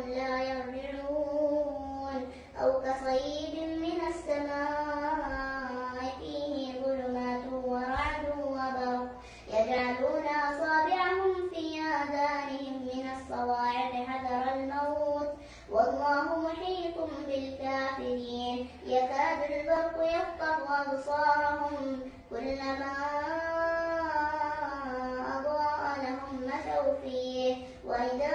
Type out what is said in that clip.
لا يرجعون أو كصيب من السماء فيه ظلمات ورعد وبرق يجعلون أصابعهم في آذانهم من الصواعق حذر الموت والله محيط بالكافرين يكاد البرق يخطف أبصارهم كلما أضاء لهم مشوا فيه وإذا